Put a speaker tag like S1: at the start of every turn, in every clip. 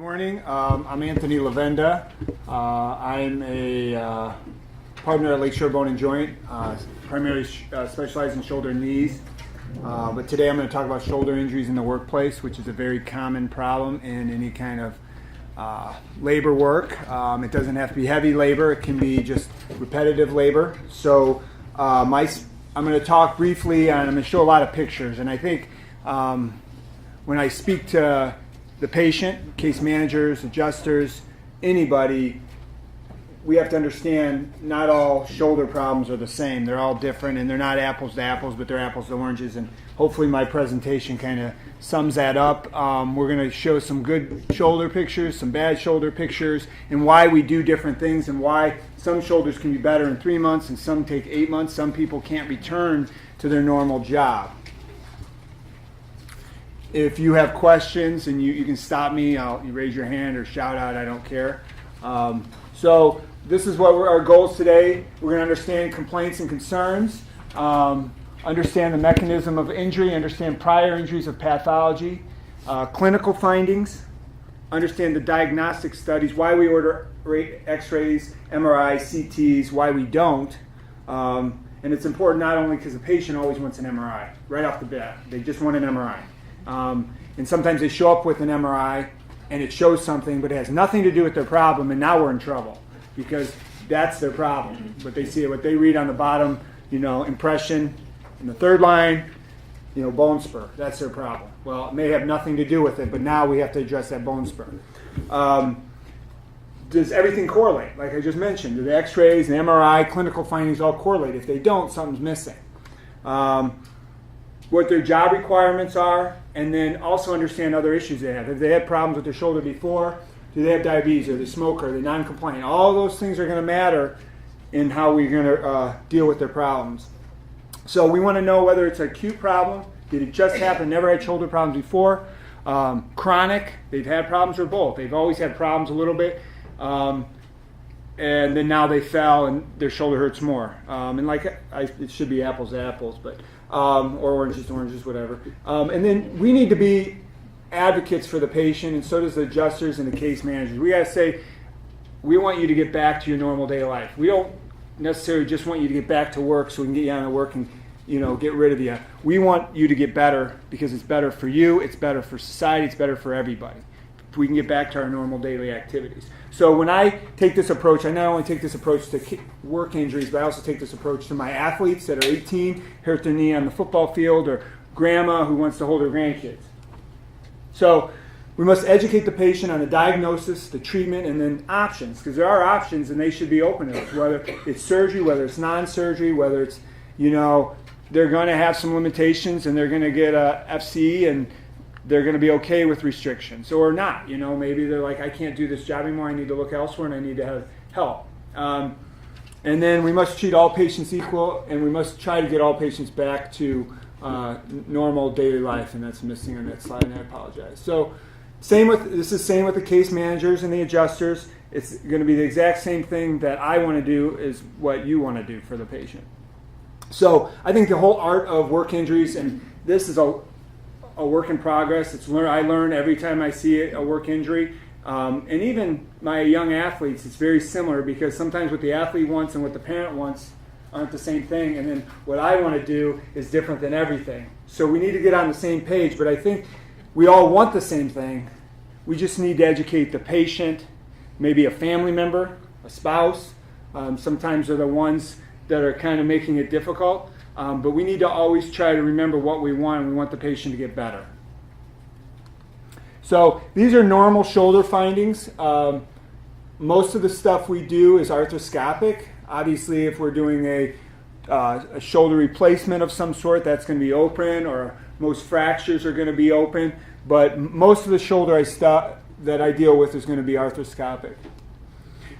S1: Morning. I'm Anthony Levenda. I'm a partner at Lakeshore Bone and Joint, primarily specialized in shoulder and knees. But today I'm going to talk about shoulder injuries in the workplace, which is a very common problem in any kind of labor work. It doesn't have to be heavy labor. It can be just repetitive labor. So I'm going to talk briefly, and I'm going to show a lot of pictures. And I think when I speak to the patient, case managers, adjusters, anybody, we have to understand not all shoulder problems are the same. They're all different, and they're not apples to apples, but they're apples to oranges. And hopefully my presentation kind of sums that up. We're going to show some good shoulder pictures, some bad shoulder pictures, and why we do different things, and why some shoulders can be better in 3 months and some take 8 months. Some people can't return to their normal job. If you have questions, and you can stop me, you raise your hand or shout out, I don't care. So this is what our goals today. We're going to understand complaints and concerns, understand the mechanism of injury, understand prior injuries of pathology, clinical findings, understand the diagnostic studies, why we order x-rays, MRIs, CTs, why we don't. And it's important not only because the patient always wants an MRI right off the bat. They just want an MRI. And sometimes they show up with an MRI and it shows something, but it has nothing to do with their problem, and now we're in trouble because that's their problem. But they see it, what they read on the bottom, impression in the third line, bone spur. That's their problem. Well, it may have nothing to do with it, but now we have to address that bone spur. Does everything correlate? Like I just mentioned, do the x-rays, the MRI, clinical findings all correlate? If they don't, something's missing. What their job requirements are, and then also understand other issues they have. If they had problems with their shoulder before, do they have diabetes, are they smoker, are they non-compliant? All those things are going to matter in how we're going to deal with their problems. So we want to know whether it's an acute problem, did it just happen, never had shoulder problems before, chronic, they've had problems, or both. They've always had problems a little bit, and then now they fell and their shoulder hurts more. And it should be apples to apples, but or oranges to oranges, whatever. And then we need to be advocates for the patient, and so does the adjusters and the case managers. We got to say, we want you to get back to your normal day of life. We don't necessarily just want you to get back to work so we can get you out of work and get rid of you. We want you to get better because it's better for you, it's better for society, it's better for everybody. If we can get back to our normal daily activities. So when I take this approach, I not only take this approach to work injuries, but I also take this approach to my athletes that are 18, hurt their knee on the football field, or grandma who wants to hold her grandkids. So we must educate the patient on the diagnosis, the treatment, and then options, because there are options and they should be open to us, whether it's surgery, whether it's non-surgery, whether it's, they're going to have some limitations and they're going to get a FCE and they're going to be okay with restrictions, or not. Maybe they're like, I can't do this job anymore, I need to look elsewhere and I need to have help. And then we must treat all patients equal, and we must try to get all patients back to normal daily life, and that's missing on that slide, and I apologize. So same with the case managers and the adjusters. It's going to be the exact same thing that I want to do is what you want to do for the patient. So I think the whole art of work injuries, and this is a work in progress. I learn every time I see a work injury. And even my young athletes, it's very similar, because sometimes what the athlete wants and what the parent wants aren't the same thing. And then what I want to do is different than everything. So we need to get on the same page. But I think we all want the same thing. We just need to educate the patient, maybe a family member, a spouse. Sometimes they're the ones that are kind of making it difficult. But we need to always try to remember what we want, and we want the patient to get better. So these are normal shoulder findings. Most of the stuff we do is arthroscopic. Obviously, if we're doing a shoulder replacement of some sort, that's going to be open, or most fractures are going to be open. But most of the shoulder that I deal with is going to be arthroscopic.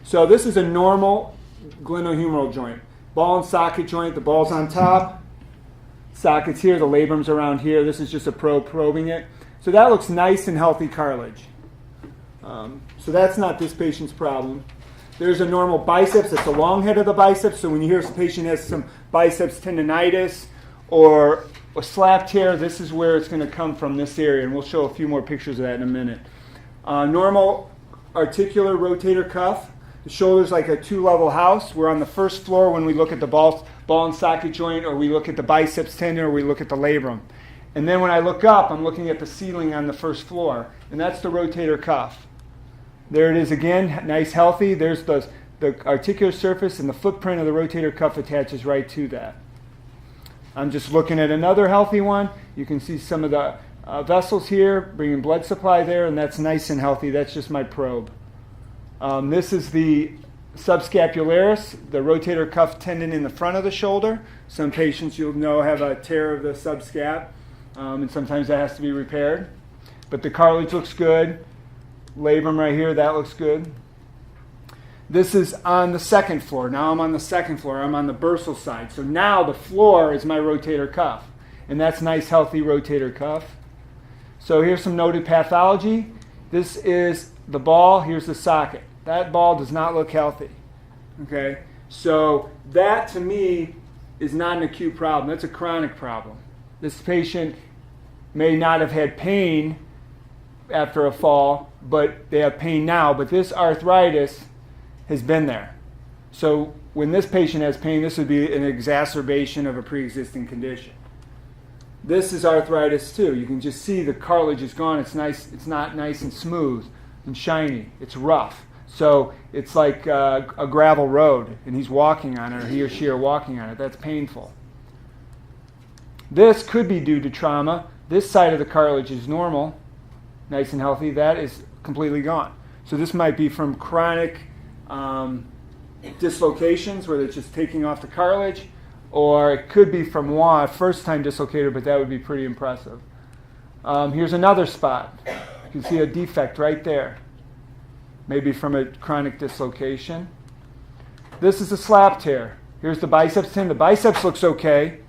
S1: So this is a normal glenohumeral joint. Ball and socket joint, the ball's on top, socket's here, the labrum's around here. This is just a probe probing it. So that looks nice and healthy cartilage. So that's not this patient's problem. There's a normal biceps, that's the long head of the biceps. So when you hear a patient has some biceps tendonitis or a slap tear, this is where it's going to come from, this area. And we'll show a few more pictures of that in a minute. Normal articular rotator cuff. The shoulder's like a 2-level house. We're on the first floor when we look at the ball and socket joint, or we look at the biceps tendon, or we look at the labrum. And then when I look up, I'm looking at the ceiling on the first floor, and that's the rotator cuff. There it is again, nice, healthy. There's the articular surface, and the footprint of the rotator cuff attaches right to that. I'm just looking at another healthy one. You can see some of the vessels here, bringing blood supply there, and that's nice and healthy. That's just my probe. This is the subscapularis, the rotator cuff tendon in the front of the shoulder. Some patients you'll know have a tear of the subscap, and sometimes that has to be repaired. But the cartilage looks good. Labrum right here, that looks good. This is on the second floor. Now I'm on the second floor. I'm on the bursal side. So now the floor is my rotator cuff, and that's nice, healthy rotator cuff. So here's some noted pathology. This is the ball. Here's the socket. That ball does not look healthy. Okay? So that, to me, is not an acute problem. That's a chronic problem. This patient may not have had pain after a fall, but they have pain now. But this arthritis has been there. So when this patient has pain, this would be an exacerbation of a pre-existing condition. This is arthritis too. You can just see the cartilage is gone. It's nice. It's not nice and smooth and shiny. It's rough. So it's like a gravel road, and he's walking on it, or he or she are walking on it. That's painful. This could be due to trauma. This side of the cartilage is normal, nice and healthy. That is completely gone. So this might be from chronic dislocations, where it's just taking off the cartilage, or it could be from first-time dislocated, but that would be pretty impressive. Here's another spot. You can see a defect right there, maybe from a chronic dislocation. This is a slap tear. Here's the biceps tendon. The biceps looks okay,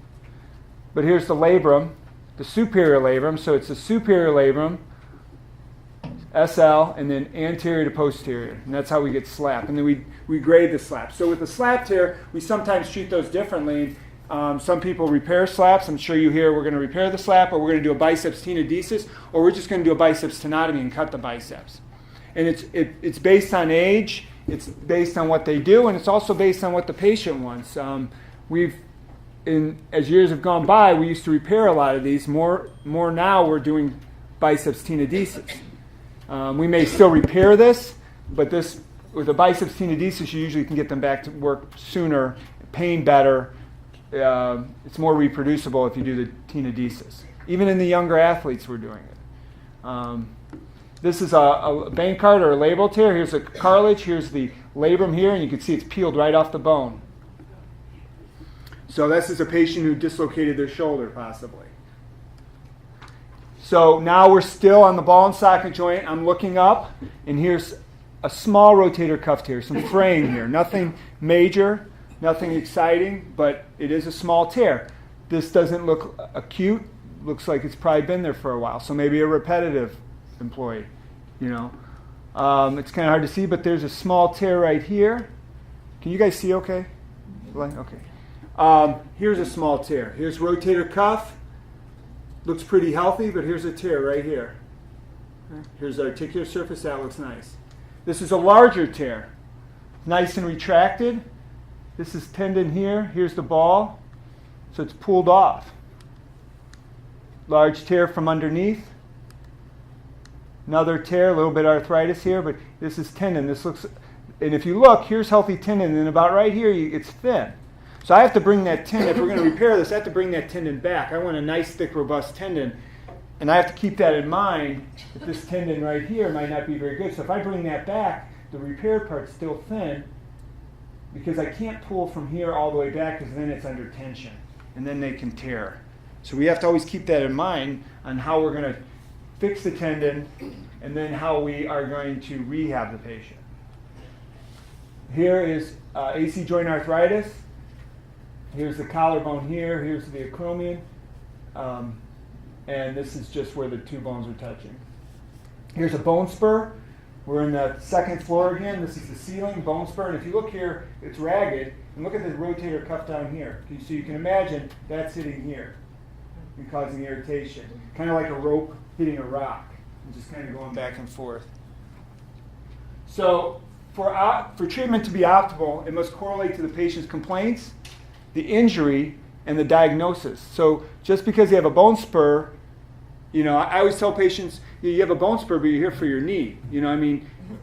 S1: but here's the labrum, the superior labrum. So it's the superior labrum, SL, and then anterior to posterior. And that's how we get slap. And then we grade the slap. So with the slap tear, we sometimes treat those differently. Some people repair slaps. I'm sure you hear we're going to repair the slap, or we're going to do a biceps tenodesis, or we're just going to do a biceps tenotomy and cut the biceps. And it's based on age, it's based on what they do, and it's also based on what the patient wants. As years have gone by, we used to repair a lot of these. More now, we're doing biceps tenodesis. We may still repair this, but with a biceps tenodesis, you usually can get them back to work sooner, pain better. It's more reproducible if you do the tenodesis. Even in the younger athletes, we're doing it. This is a Bankart or a labral tear. Here's a cartilage. Here's the labrum here, and you can see it's peeled right off the bone. So this is a patient who dislocated their shoulder, possibly. So now we're still on the ball and socket joint. I'm looking up, and here's a small rotator cuff tear, some fraying here. Nothing major, nothing exciting, but it is a small tear. This doesn't look acute. Looks like it's probably been there for a while. So maybe a repetitive employee, It's kind of hard to see, but there's a small tear right here. Can you guys see okay? Okay. Here's a small tear. Here's rotator cuff. Looks pretty healthy, but here's a tear right here. Here's the articular surface. That looks nice. This is a larger tear. Nice and retracted. This is tendon here. Here's the ball. So it's pulled off. Large tear from underneath. Another tear, a little bit of arthritis here, but this is tendon. This looks, and if you look, here's healthy tendon, and about right here, it's thin. So I have to bring that tendon, if we're going to repair this, I have to bring that tendon back. I want a nice, thick, robust tendon, and I have to keep that in mind that this tendon right here might not be very good. So if I bring that back, the repaired part's still thin, because I can't pull from here all the way back, because then it's under tension, and then they can tear. So we have to always keep that in mind on how we're going to fix the tendon, and then how we are going to rehab the patient. Here is AC joint arthritis. Here's the collarbone here. Here's the acromion. And this is just where the two bones are touching. Here's a bone spur. We're in the second floor again. This is the ceiling, bone spur. And if you look here, it's ragged. And look at the rotator cuff down here. So you can imagine that's hitting here and causing irritation. Kind of like a rope hitting a rock and just kind of going back and forth. So for treatment to be optimal, it must correlate to the patient's complaints, the injury, and the diagnosis. So just because you have a bone spur, I always tell patients, you have a bone spur, but you're here for your knee.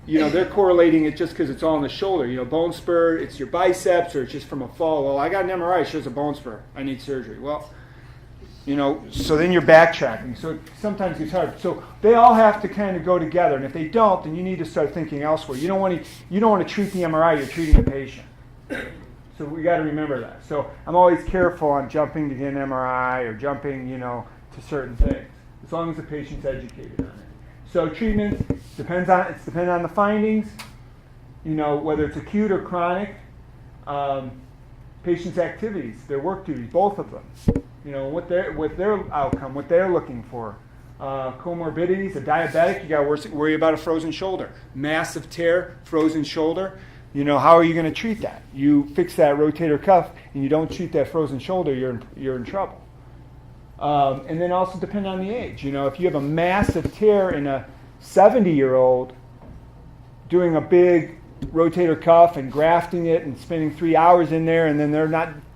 S1: They're correlating it just because it's all in the shoulder. Bone spur, it's your biceps, or it's just from a fall. Well, I got an MRI, it shows a bone spur. I need surgery. Well, so then you're backtracking. So sometimes it's hard. So they all have to kind of go together. And if they don't, then you need to start thinking elsewhere. You don't want to treat the MRI, you're treating the patient. So we got to remember that. So I'm always careful on jumping to get an MRI or jumping, to certain things, as long as the patient's educated on it. So treatment depends on the findings, whether it's acute or chronic, patient's activities, their work duties, both of them, what their outcome, what they're looking for. Comorbidities, a diabetic, you got to worry about a frozen shoulder. Massive tear, frozen shoulder. How are you going to treat that? You fix that rotator cuff and you don't treat that frozen shoulder, you're in trouble. And then also depend on the age. If you have a massive tear in a 70-year-old, doing a big rotator cuff and grafting it and spending 3 hours in there, and then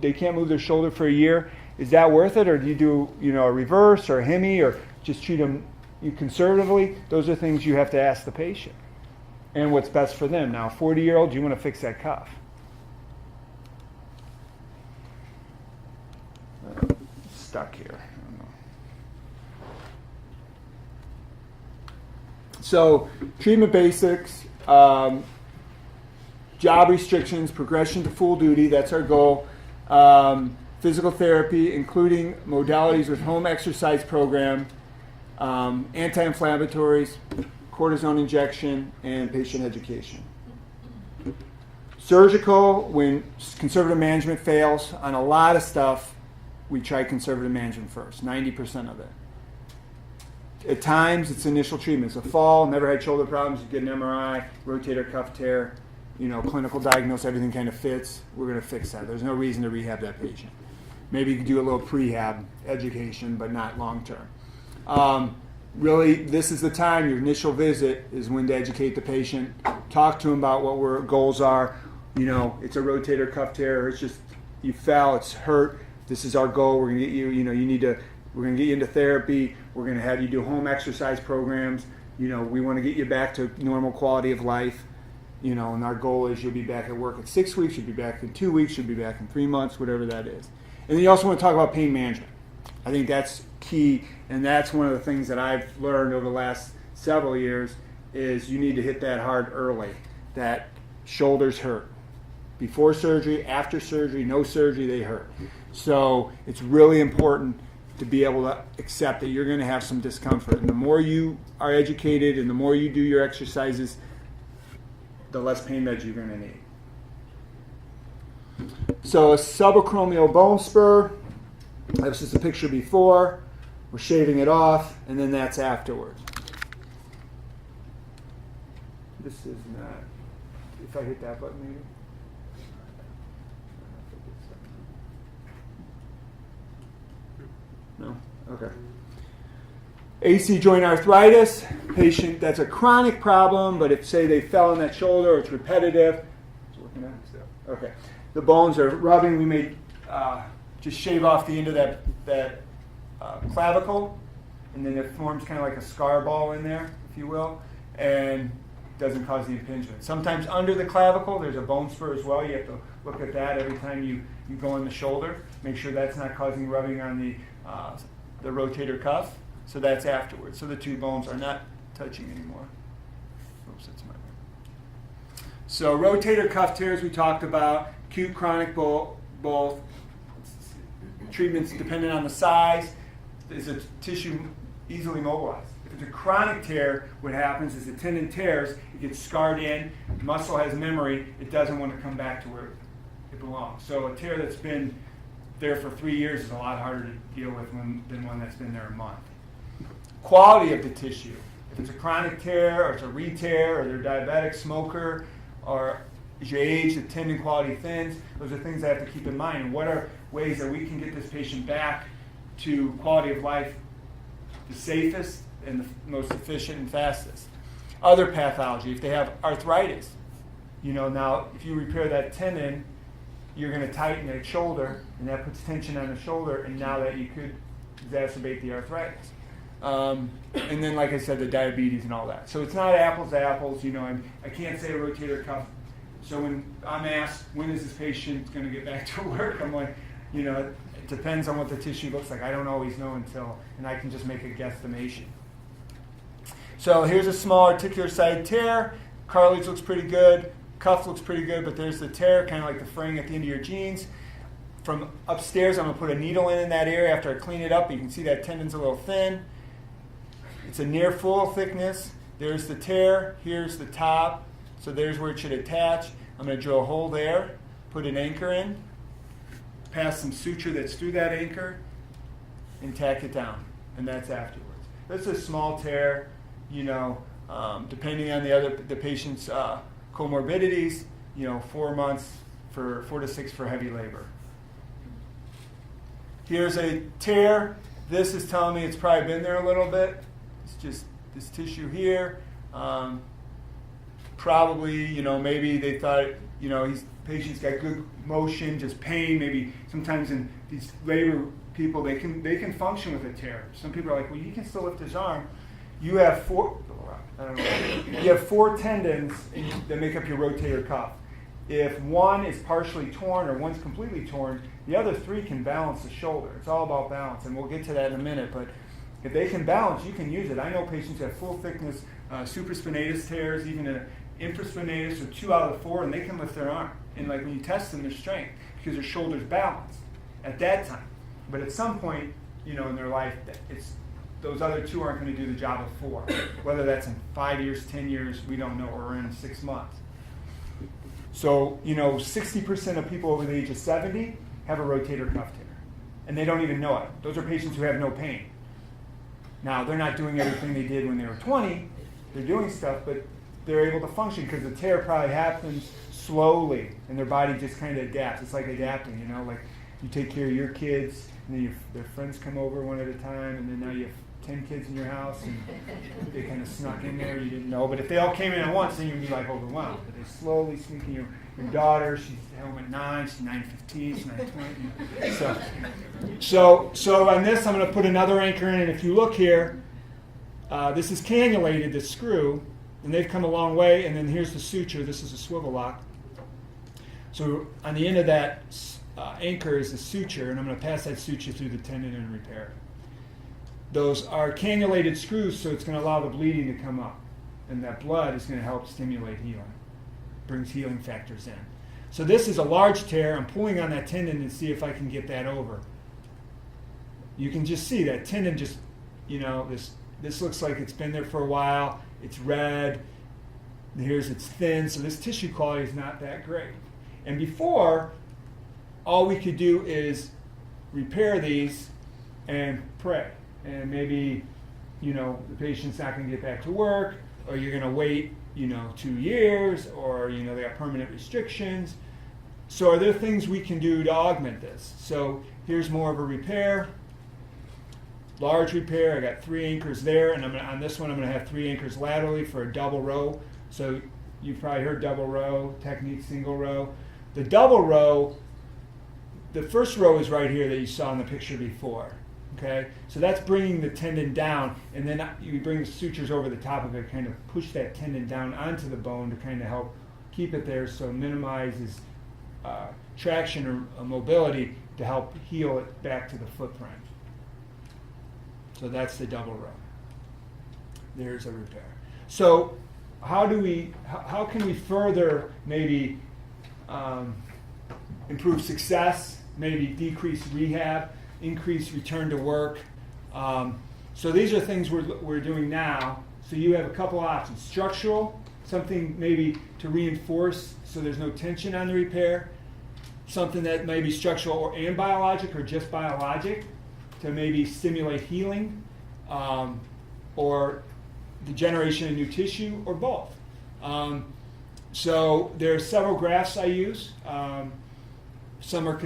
S1: they can't move their shoulder for a year, is that worth it? Or do you do a reverse or a hemi, or just treat them conservatively? Those are things you have to ask the patient. And what's best for them. Now, 40-year-old, you want to fix that cuff. Stuck here. I don't know. So, treatment basics, job restrictions, progression to full duty, that's our goal. Physical therapy, including modalities with home exercise program, anti-inflammatories, cortisone injection, and patient education. Surgical, when conservative management fails on a lot of stuff, we try conservative management first, 90% of it. At times, it's initial treatment. It's a fall, never had shoulder problems, you get an MRI, rotator cuff tear, clinical diagnosis, everything kind of fits. We're going to fix that. There's no reason to rehab that patient. Maybe you could do a little prehab education, but not long term. Really, this is the time, your initial visit is when to educate the patient, talk to them about what our goals are. It's a rotator cuff tear, it's just, you fell, it's hurt, this is our goal, we're going to get you, we're going to get you into therapy, we're going to have you do home exercise programs, we want to get you back to normal quality of life, and our goal is you'll be back at work at 6 weeks, you'll be back in 2 weeks, you'll be back in 3 months, whatever that is. And then you also want to talk about pain management. I think that's key, and that's one of the things that I've learned over the last several years is you need to hit that hard early, that shoulders hurt. Before surgery, after surgery, no surgery, they hurt. So it's really important to be able to accept that you're going to have some discomfort. And the more you are educated and the more you do your exercises, the less pain meds you're going to need. So a subacromial bone spur, that was just a picture before. We're shaving it off, and then that's afterwards. This is not, if I hit that button maybe. No? Okay. AC joint arthritis, patient, that's a chronic problem, but if, say, they fell on that shoulder or it's repetitive, it's working out still. Okay. The bones are rubbing, we may just shave off the end of that clavicle, and then it forms kind of like a scar ball in there, if you will, and doesn't cause the impingement. Sometimes under the clavicle, there's a bone spur as well. You have to look at that every time you go in the shoulder. Make sure that's not causing rubbing on the rotator cuff. So that's afterwards. So the two bones are not touching anymore. Oops, that's my bad. So rotator cuff tears we talked about, acute, chronic, both. Treatments dependent on the size. Is the tissue easily mobilized? If it's a chronic tear, what happens is the tendon tears, it gets scarred in, muscle has memory, it doesn't want to come back to where it belongs. So a tear that's been there for 3 years is a lot harder to deal with than one that's been there a month. Quality of the tissue. If it's a chronic tear, or it's a re-tear, or they're diabetic, smoker, or as you age, the tendon quality thins, those are things I have to keep in mind. And what are ways that we can get this patient back to quality of life the safest and the most efficient and fastest? Other pathology, if they have arthritis, now if you repair that tendon, you're going to tighten that shoulder, and that puts tension on the shoulder, and now that you could exacerbate the arthritis. And then, like I said, the diabetes and all that. So it's not apples to apples. I can't say a rotator cuff. So when I'm asked, when is this patient going to get back to work, I'm like, it depends on what the tissue looks like. I don't always know and I can just make a guesstimation. So here's a small articular side tear. Cartilage looks pretty good. Cuff looks pretty good, but there's the tear, kind of like the fraying at the end of your jeans. From upstairs, I'm going to put a needle in that area after I clean it up. You can see that tendon's a little thin. It's a near full thickness. There's the tear. Here's the top. So there's where it should attach. I'm going to drill a hole there, put an anchor in, pass some suture that's through that anchor, and tack it down. And that's afterwards. That's a small tear, depending on the patient's comorbidities, 4 months for 4 to 6 for heavy labor. Here's a tear. This is telling me it's probably been there a little bit. It's just this tissue here. Probably, maybe they thought, these patients got good motion, just pain. Maybe sometimes in these labor people, they can function with a tear. Some people are like, well, he can still lift his arm. You have 4 tendons that make up your rotator cuff. If one is partially torn or one's completely torn, the other 3 can balance the shoulder. It's all about balance, and we'll get to that in a minute. But if they can balance, you can use it. I know patients who have full thickness supraspinatus tears, even an infraspinatus, or 2 out of the 4, and they can lift their arm. And like when you test them, their strength, because their shoulder's balanced at that time. But at some point, in their life, those other 2 aren't going to do the job of 4. Whether that's in 5 years, 10 years, we don't know, or in 6 months. So, 60% of people over the age of 70 have a rotator cuff tear, and they don't even know it. Those are patients who have no pain. Now, they're not doing everything they did when they were 20. They're doing stuff, but they're able to function because the tear probably happens slowly, and their body just kind of adapts. It's like adapting, like you take care of your kids, and then their friends come over one at a time, and then now you have 10 kids in your house, and they kind of snuck in there, you didn't know. But if they all came in at once, then you'd be like overwhelmed. But they slowly sneak in. Your daughter, she's home at 9, she's 9:15, she's 9:20. So on this, I'm going to put another anchor in, and if you look here, this is cannulated, the screw, and they've come a long way, and then here's the suture. This is a swivel lock. So on the end of that anchor is a suture, and I'm going to pass that suture through the tendon and repair it. Those are cannulated screws, so it's going to allow the bleeding to come up. And that blood is going to help stimulate healing. Brings healing factors in. So this is a large tear. I'm pulling on that tendon to see if I can get that over. You can just see that tendon just, this looks like it's been there for a while. It's red. It's thin, so this tissue quality is not that great. And before, all we could do is repair these and pray. And maybe, the patient's not going to get back to work, or you're going to wait, 2 years, or, they got permanent restrictions. So are there things we can do to augment this? So here's more of a repair. Large repair. I got 3 anchors there, and on this one I'm going to have 3 anchors laterally for a double row. So you've probably heard double row technique, single row. The double row, the first row is right here that you saw in the picture before. Okay, so that's bringing the tendon down, and then you bring the sutures over the top of it, kind of push that tendon down onto the bone to kind of help keep it there, so it minimizes traction or mobility to help heal it back to the footprint. So that's the double row. There's a repair. So how can we further maybe improve success, maybe decrease rehab, increase return to work? So these are things we're doing now. So you have a couple options. Structural, something maybe to reinforce so there's no tension on the repair. Something that may be structural and biologic, or just biologic, to maybe stimulate healing, or the generation of new tissue, or both. So there are several grafts I use. Some are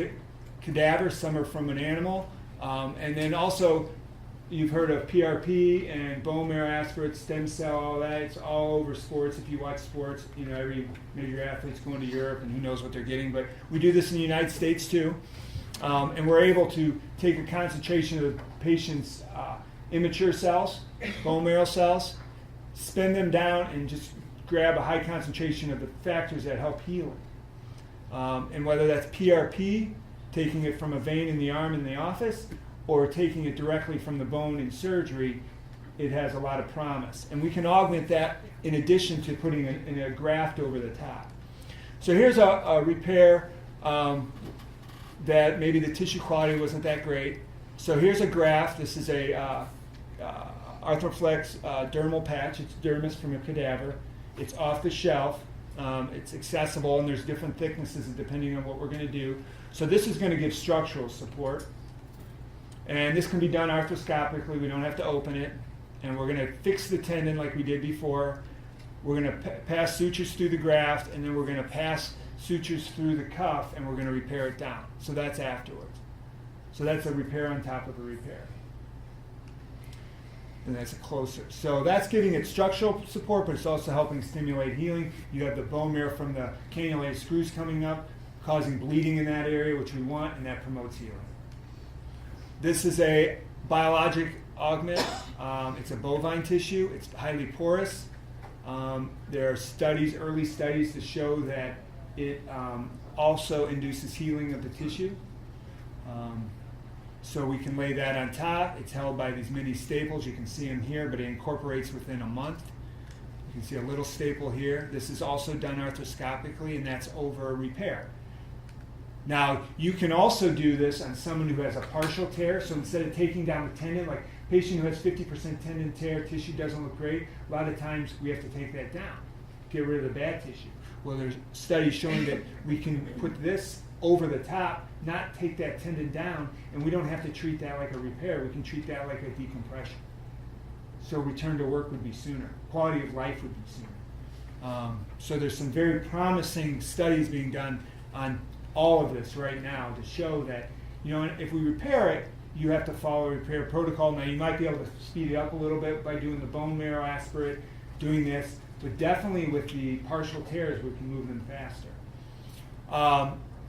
S1: cadaver, some are from an animal, and then also you've heard of PRP and bone marrow aspirate, stem cell, all that. It's all over sports. If you watch sports, you know, every major athlete's going to Europe and who knows what they're getting. But we do this in the United States too. And we're able to take a concentration of the patient's immature cells, bone marrow cells, spin them down and just grab a high concentration of the factors that help healing. And whether that's PRP, taking it from a vein in the arm in the office, or taking it directly from the bone in surgery, it has a lot of promise. And we can augment that in addition to putting in a graft over the top. So here's a repair that maybe the tissue quality wasn't that great. So here's a graft. This is a Arthroflex dermal patch. It's dermis from a cadaver. It's off the shelf. It's accessible, and there's different thicknesses depending on what we're going to do. So this is going to give structural support. And this can be done arthroscopically. We don't have to open it. And we're going to fix the tendon like we did before. We're going to pass sutures through the graft, and then we're going to pass sutures through the cuff, and we're going to repair it down. So that's afterwards. So that's a repair on top of a repair. And that's a closer. So that's giving it structural support, but it's also helping stimulate healing. You have the bone marrow from the cannulated screws coming up, causing bleeding in that area, which we want, and that promotes healing. This is a biologic augment. It's a bovine tissue. It's highly porous. There are studies, early studies, to show that it also induces healing of the tissue. So we can lay that on top. It's held by these mini staples. You can see them here, but it incorporates within a month. You can see a little staple here. This is also done arthroscopically, and that's over a repair. Now, you can also do this on someone who has a partial tear. So instead of taking down the tendon, like a patient who has 50% tendon tear, tissue doesn't look great, a lot of times we have to take that down, get rid of the bad tissue. Well, there's studies showing that we can put this over the top, not take that tendon down, and we don't have to treat that like a repair. We can treat that like a decompression. So return to work would be sooner. Quality of life would be sooner. So there's some very promising studies being done on all of this right now to show that, you know, if we repair it, you have to follow a repair protocol. Now, you might be able to speed it up a little bit by doing the bone marrow aspirate, doing this, but definitely with the partial tears, we can move them faster.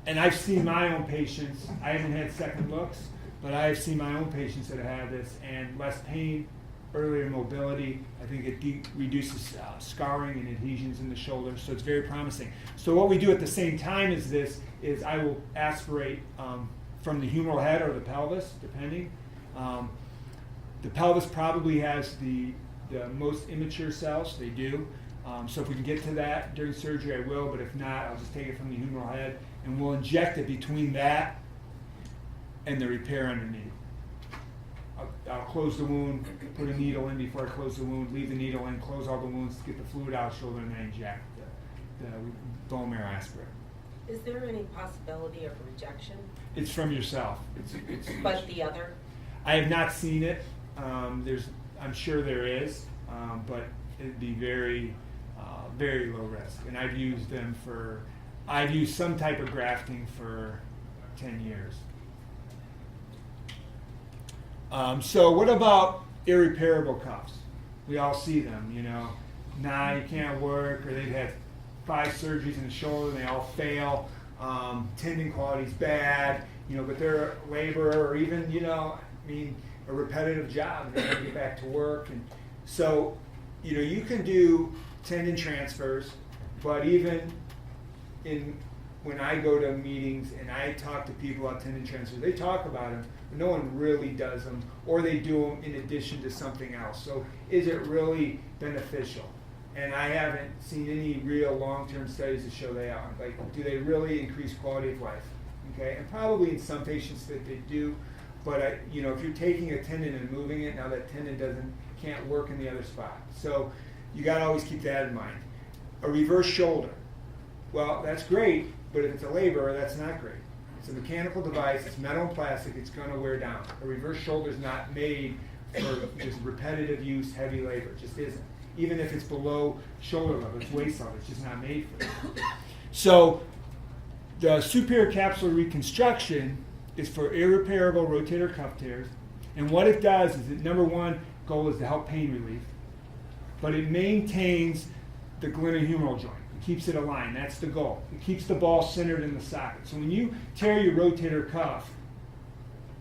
S1: And I've seen my own patients. I haven't had second looks, but I have seen my own patients that have had this, and less pain, earlier mobility. I think it reduces scarring and adhesions in the shoulder, so it's very promising. So what we do at the same time as this is I will aspirate from the humeral head or the pelvis, depending. The pelvis probably has the most immature cells. They do. So if we can get to that during surgery, I will, but if not, I'll just take it from the humeral head, and we'll inject it between that and the repair underneath. I'll close the wound, put a needle in before I close the wound, leave the needle in, close all the wounds, get the fluid out of the shoulder, and then inject the bone marrow aspirate.
S2: Is there any possibility of rejection?
S1: It's from yourself.
S2: But the other?
S1: I have not seen it. I'm sure there is, but it'd be very, very low risk. And I've used some type of grafting for 10 years. So what about irreparable cuffs? We all see them, you know. Nah, you can't work, or they've had 5 surgeries in the shoulder and they all fail. Tendon quality's bad, you know, but they're a laborer, or even, you know, I mean, a repetitive job. They want to get back to work. And so, you know, you can do tendon transfers, but even when I go to meetings and I talk to people about tendon transfers, they talk about them, but no one really does them, or they do them in addition to something else. So is it really beneficial? And I haven't seen any real long-term studies to show they are. Like, do they really increase quality of life? Okay, and probably in some patients that they do, but you know, if you're taking a tendon and moving it, now that tendon can't work in the other spot. So you got to always keep that in mind. A reverse shoulder. Well, that's great, but if it's a laborer, that's not great. It's a mechanical device, it's metal and plastic, it's going to wear down. A reverse shoulder is not made for just repetitive use, heavy labor. It just isn't. Even if it's below shoulder level, it's waist level, it's just not made for it. So the superior capsular reconstruction is for irreparable rotator cuff tears. And what it does is that, number one, goal is to help pain relief, but it maintains the glenohumeral joint. It keeps it aligned. That's the goal. It keeps the ball centered in the socket. So when you tear your rotator cuff,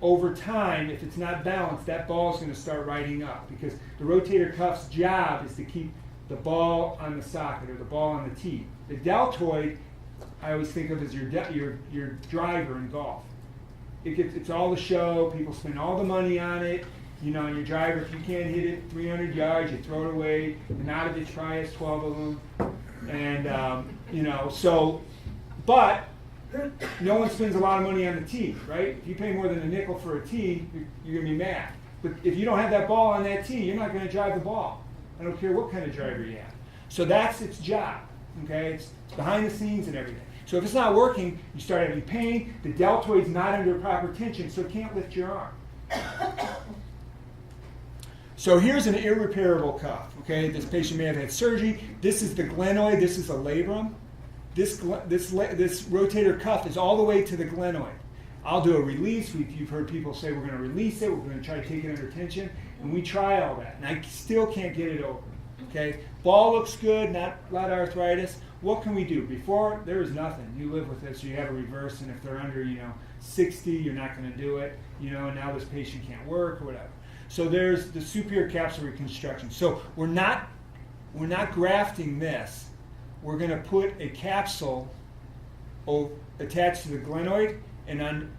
S1: over time, if it's not balanced, that ball is going to start riding up, because the rotator cuff's job is to keep the ball on the socket or the ball on the tee. The deltoid, I always think of as your driver in golf. It's all the show. People spend all the money on it. You know, your driver, if you can't hit it 300 yards, you throw it away. And LBJI has 12 of them. And, you know, so, but no one spends a lot of money on the tee, right? If you pay more than a nickel for a tee, you're going to be mad. But if you don't have that ball on that tee, you're not going to drive the ball. I don't care what kind of driver you have. So that's its job, okay? It's behind the scenes and everything. So if it's not working, you start having pain. The deltoid's not under proper tension, so it can't lift your arm. So here's an irreparable cuff, okay? This patient may have had surgery. This is the glenoid. This is a labrum. This rotator cuff is all the way to the glenoid. I'll do a release. You've heard people say we're going to release it. We're going to try to take it under tension. And we try all that. And I still can't get it over, okay? Ball looks good, not a lot of arthritis. What can we do? Before, there was nothing. You live with it, so you have a reverse, and if they're under, 60, you're not going to do it, and now this patient can't work or whatever. So there's the superior capsule reconstruction. So we're not grafting this. We're going to put a capsule attached to the glenoid and on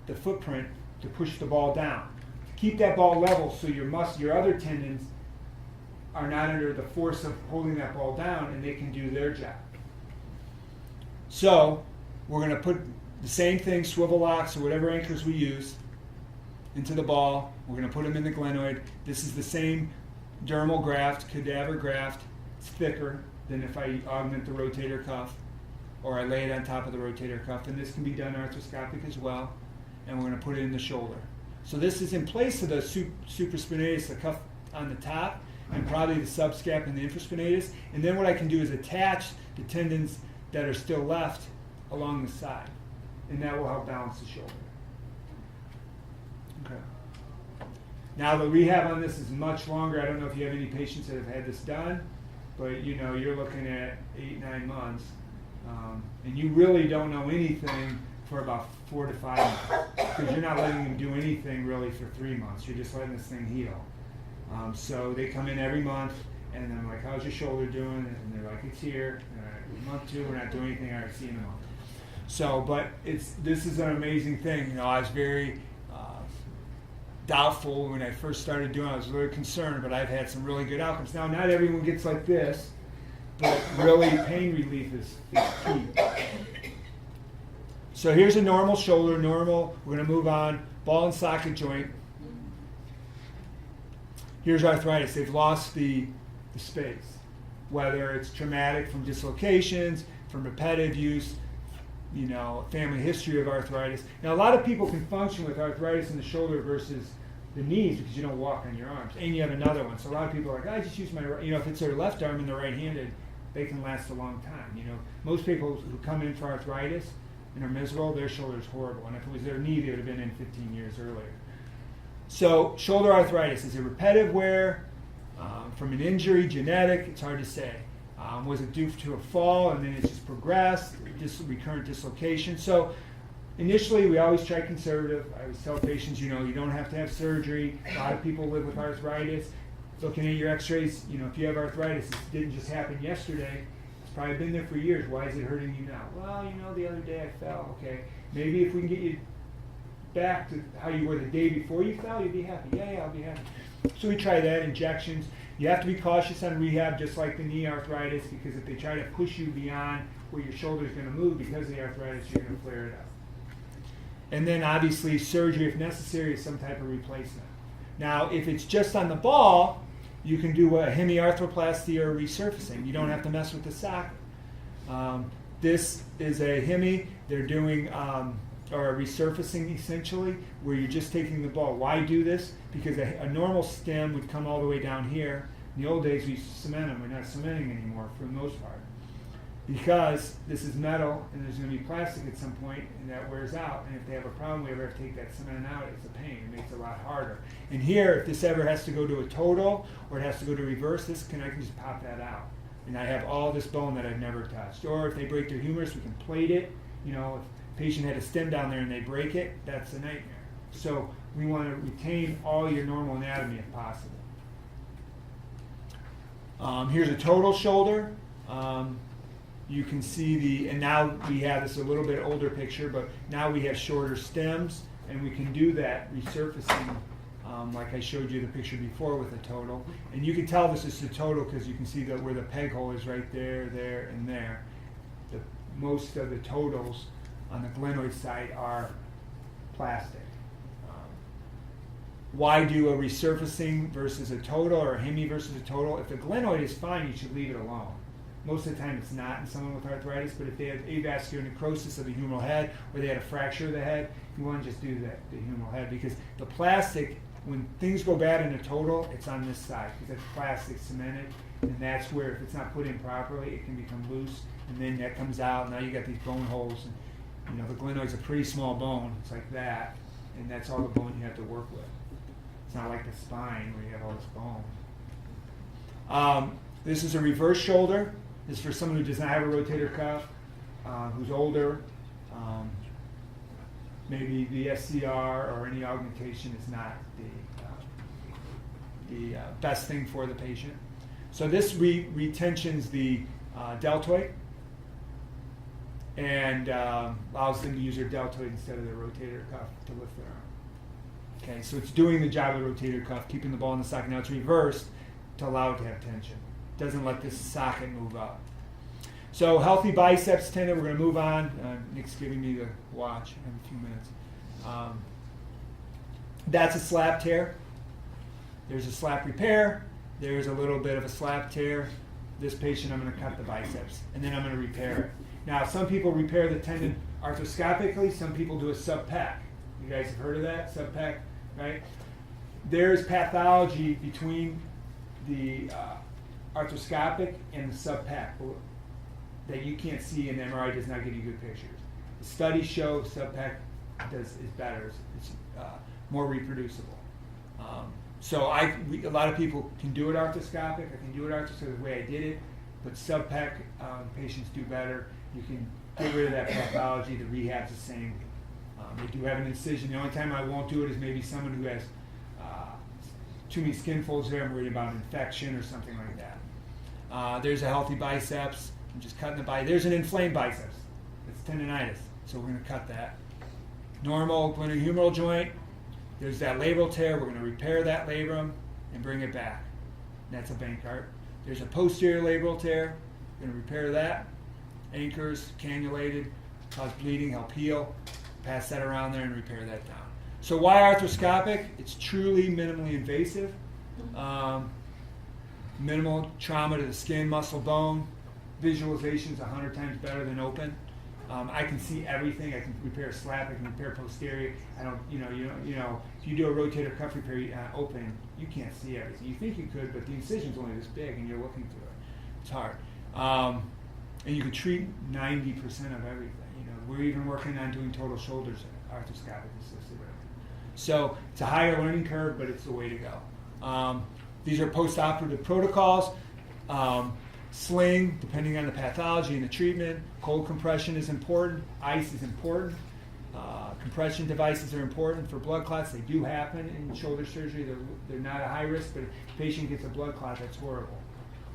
S1: the footprint to push the ball down. To keep that ball level so your other tendons are not under the force of holding that ball down, and they can do their job. So we're going to put the same thing, swivel locks or whatever anchors we use, into the ball. We're going to put them in the glenoid. This is the same dermal graft, cadaver graft. It's thicker than if I augment the rotator cuff or I lay it on top of the rotator cuff. And this can be done arthroscopic as well. And we're going to put it in the shoulder. So this is in place of the supraspinatus, the cuff on the top, and probably the subscap and the infraspinatus. And then what I can do is attach the tendons that are still left along the side. And that will help balance the shoulder. Okay. Now the rehab on this is much longer. I don't know if you have any patients that have had this done, but you're looking at 8-9 months. And you really don't know anything for about 4 to 5 months, because you're not letting them do anything really for 3 months. You're just letting this thing heal. So they come in every month, and I'm like, how's your shoulder doing? And they're like, it's here. Month 2, we're not doing anything. All right, see you in a month. So, but this is an amazing thing. I was very doubtful when I first started doing it. I was very concerned, but I've had some really good outcomes. Now, not everyone gets like this, but really pain relief is key. So here's a normal shoulder, normal. We're going to move on. Ball and socket joint. Here's arthritis. They've lost the space, whether it's traumatic from dislocations, from repetitive use, family history of arthritis. Now, a lot of people can function with arthritis in the shoulder versus the knees because you don't walk on your arms, and you have another one. So a lot of people are like, I just use my right. If it's their left arm and they're right-handed, they can last a long time. Most people who come in for arthritis and are miserable, their shoulder is horrible. And if it was their knee, they would have been in 15 years earlier. So shoulder arthritis is a repetitive wear from an injury, genetic. It's hard to say. Was it due to a fall and then it's just progressed, recurrent dislocation? So initially we always try conservative. I always tell patients, you don't have to have surgery. A lot of people live with arthritis. Looking at your x-rays, if you have arthritis, it didn't just happen yesterday. It's probably been there for years. Why is it hurting you now? Well, the other day I fell. Okay, maybe if we can get you back to how you were the day before you fell, you'd be happy. Yeah, I'll be happy. So we try that, injections. You have to be cautious on rehab, just like the knee arthritis, because if they try to push you beyond where your shoulder is going to move because of the arthritis, you're going to flare it up. And then obviously surgery, if necessary, is some type of replacement. Now, if it's just on the ball, you can do a Hemi Arthroplasty or resurfacing. You don't have to mess with the socket. This is a Hemi. They're doing or a resurfacing essentially, where you're just taking the ball. Why do this? Because a normal stem would come all the way down here. In the old days, we used to cement them. We're not cementing anymore for the most part. because this is metal and there's going to be plastic at some point and that wears out, and if they have a problem, we ever have to take that cement out, it's a pain. It makes it a lot harder. And here, if this ever has to go to a total or it has to go to reverse, I can just pop that out. And I have all this bone that I've never touched. Or if they break their humerus, we can plate it. You know, if a patient had a stem down there and they break it, that's a nightmare. So we want to retain all your normal anatomy if possible. Here's a total shoulder. You can see and now we have this a little bit older picture, but now we have shorter stems, and we can do that resurfacing, like I showed you the picture before with a total. And you can tell this is a total because you can see that where the peg hole is right there, there, and there. Most of the totals on the glenoid side are plastic. Why do a resurfacing versus a total, or a hemi versus a total? If the glenoid is fine, you should leave it alone. Most of the time it's not in someone with arthritis, but if they have avascular necrosis of the humeral head or they had a fracture of the head, you want to just do the humeral head, because the plastic, when things go bad in a total, it's on this side because it's plastic cemented, and that's where if it's not put in properly, it can become loose, and then that comes out, and now you got these bone holes. And, you know, the glenoid's a pretty small bone. It's like that, and that's all the bone you have to work with. It's not like the spine where you have all this bone. This is a reverse shoulder. This is for someone who does not have a rotator cuff, who's older. Maybe the SCR or any augmentation is not the best thing for the patient. So this retensions the deltoid and allows them to use their deltoid instead of their rotator cuff to lift their arm. Okay, so it's doing the job of the rotator cuff, keeping the ball in the socket. Now it's reversed to allow it to have tension. Doesn't let this socket move up. So healthy biceps tendon, we're going to move on. Nick's giving me the watch in a few minutes. That's a slap tear. There's a slap repair. There's a little bit of a slap tear. This patient, I'm going to cut the biceps, and then I'm going to repair it. Now, some people repair the tendon arthroscopically. Some people do a sub-pec. You guys have heard of that, sub-pec, right? There's pathology between the arthroscopic and the sub-pec that you can't see, and the MRI does not give you good pictures. The studies show sub-pec is better. It's more reproducible. So a lot of people can do it arthroscopic. I can do it arthroscopic the way I did it, but sub-pec patients do better. You can get rid of that pathology. The rehab's the same. They do have an incision. The only time I won't do it is maybe someone who has too many skin folds there. I'm worried about an infection or something like that. There's a healthy biceps. I'm just cutting the biceps. There's an inflamed biceps. It's tendonitis, so we're going to cut that. Normal glenohumeral joint. There's that labral tear. We're going to repair that labrum and bring it back. That's a Bankart. There's a posterior labral tear. We're going to repair that. Anchors, cannulated, cause bleeding, help heal. Pass that around there and repair that down. So why arthroscopic? It's truly minimally invasive. Minimal trauma to the skin, muscle, bone. Visualization is 100 times better than open. I can see everything. I can repair a slap. I can repair posterior. I don't, if you do a rotator cuff repair open, you can't see everything. You think you could, but the incision's only this big, and you're looking through it. It's hard. And you can treat 90% of everything. We're even working on doing total shoulders arthroscopic assisted. So it's a higher learning curve, but it's the way to go. These are post-operative protocols. Sling, depending on the pathology and the treatment. Cold compression is important. Ice is important. Compression devices are important for blood clots. They do happen in shoulder surgery. They're not a high risk, but if the patient gets a blood clot, that's horrible.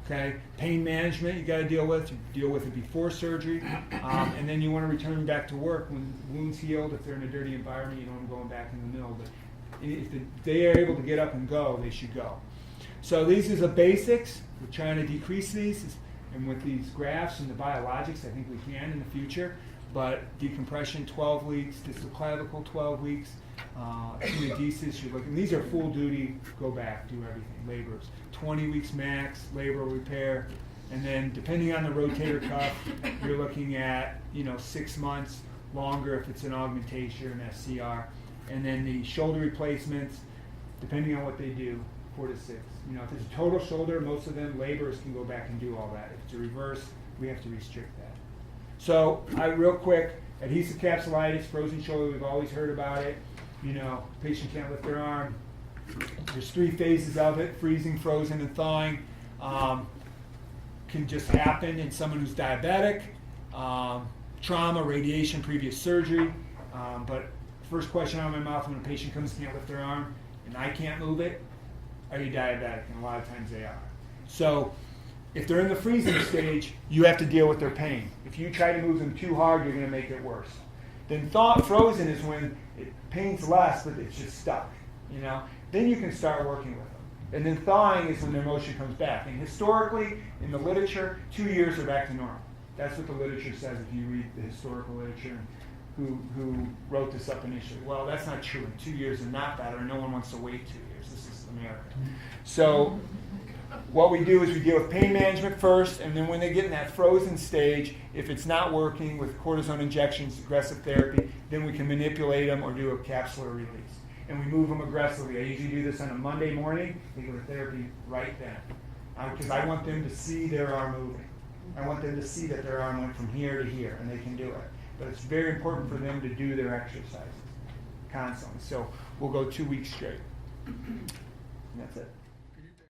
S1: Okay, pain management you got to deal with. You deal with it before surgery, and then you want to return them back to work when wounds healed. If they're in a dirty environment, you don't want them going back in the middle. But if they are able to get up and go, they should go. So these are the basics. We're trying to decrease these, and with these graphs and the biologics, I think we can in the future. But decompression 12 weeks, distal clavicle 12 weeks, hemodiasis, you're looking. These are full duty, go back, do everything, labors. 20 weeks max, labral repair, and then depending on the rotator cuff, you're looking at 6 months, longer if it's an augmentation or an SCR, and then the shoulder replacements, depending on what they do, 4 to 6. If it's a total shoulder, most of them laborers can go back and do all that. If it's a reverse, we have to restrict that. So, real quick, adhesive capsulitis, frozen shoulder, we've always heard about it. You know, patient can't lift their arm. There's 3 phases of it: freezing, frozen, and thawing. Can just happen in someone who's diabetic, trauma, radiation, previous surgery. But first question out of my mouth when a patient comes and can't lift their arm and I can't move it, are you diabetic? And a lot of times they are. So if they're in the freezing stage, you have to deal with their pain. If you try to move them too hard, you're going to make it worse. Then frozen is when pain's less, but it's just stuck. You know, then you can start working with them. And then thawing is when their motion comes back. And historically, in the literature, 2 years are back to normal. That's what the literature says if you read the historical literature. Who wrote this up initially? Well, that's not true. In 2 years are not better. No one wants to wait 2 years. This is America. So what we do is we deal with pain management first, and then when they get in that frozen stage, if it's not working with cortisone injections, aggressive therapy, then we can manipulate them or do a capsular release. And we move them aggressively. I usually do this on a Monday morning. They go to therapy right then. Because I want them to see their arm moving. I want them to see that their arm went from here to here, and they can do it. But it's very important for them to do their exercises constantly. So we'll go 2 weeks straight. And that's it.